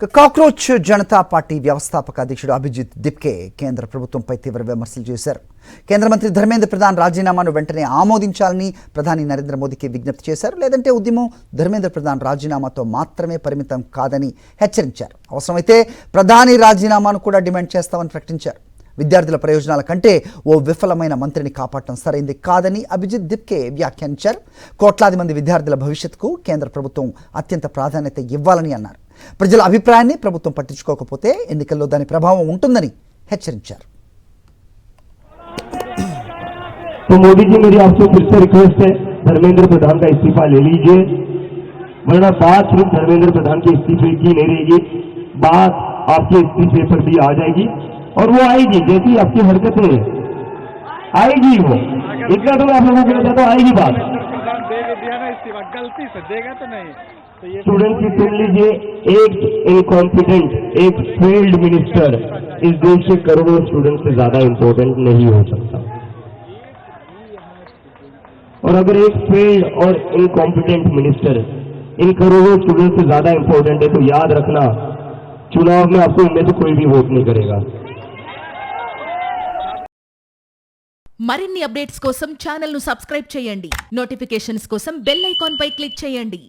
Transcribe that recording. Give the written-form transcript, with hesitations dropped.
Cockroach Janata party వ్యవస్థాపక అధ్యక్షుడు అభిజిత్ దిప్కే కేంద్ర ప్రభుత్వంపై తీవ్ర విమర్శలు చేశారు. కేంద్ర మంత్రి ధర్మేంద్ర ప్రధాన్ రాజీనామాను వెంటనే ఆమోదించాలని ప్రధాని నరేంద్ర మోదీకి విజ్ఞప్తి చేశారు. లేదంటే ఉద్యమం ధర్మేంద్ర ప్రధాన్ రాజీనామాతో మాత్రమే పరిమితం కాదని హెచ్చరించారు. అవసరమైతే ప్రధాని రాజీనామాను కూడా డిమాండ్ చేస్తామని ప్రకటించారు. విద్యార్థుల ప్రయోజనాల కంటే ఓ విఫలమైన మంత్రిని కాపాడటం సరైంది కాదని అభిజిత్ దిప్కే వ్యాఖ్యానించారు. కోట్లాది మంది విద్యార్థుల భవిష్యత్తుకు కేంద్ర ప్రభుత్వం అత్యంత ప్రాధాన్యత ఇవ్వాలని అన్నారు. ప్రజల అభిప్రాయాన్ని ప్రభుత్వం పట్టించుకోకపోతే ఎన్నికల్లో దాని ప్రభావం ఉంటుందని హెచ్చరించారు. तो मोदी जी, मेरी आपसे फिर से रिक्वेस्ट है, धर्मेंद्र प्रधान का इस्तीफा ले लीजिए, वरना बात सिर्फ धर्मेंद्र प्रधान के इस्तीफे की नहीं रहेगी, बात आपके इस्तीफे पर भी आ जाएगी और वो आएगी जैसी आपकी हरकतें आएगी, वो इतना तो मैं आप लोगों को कहता तो आएगी बात। गलती से देगा तो नहीं। स्टूडेंट की सुन लीजिए, एक इनकॉम्पिटेंट, एक फेल्ड मिनिस्टर इस देश के करोड़ों स्टूडेंट से ज्यादा इंपॉर्टेंट नहीं हो सकता। और अगर एक फेल्ड और इनकॉम्पिटेंट मिनिस्टर इन करोड़ों स्टूडेंट से ज्यादा इंपॉर्टेंट है तो याद रखना, चुनाव में आपको इनमें से कोई भी वोट नहीं करेगा। మరిన్ని అప్డేట్స్ కోసం ఛానల్ ను సబ్స్క్రైబ్ చేయండి. నోటిఫికేషన్స్ కోసం బెల్ ఐకాన్ పై క్లిక్ చేయండి.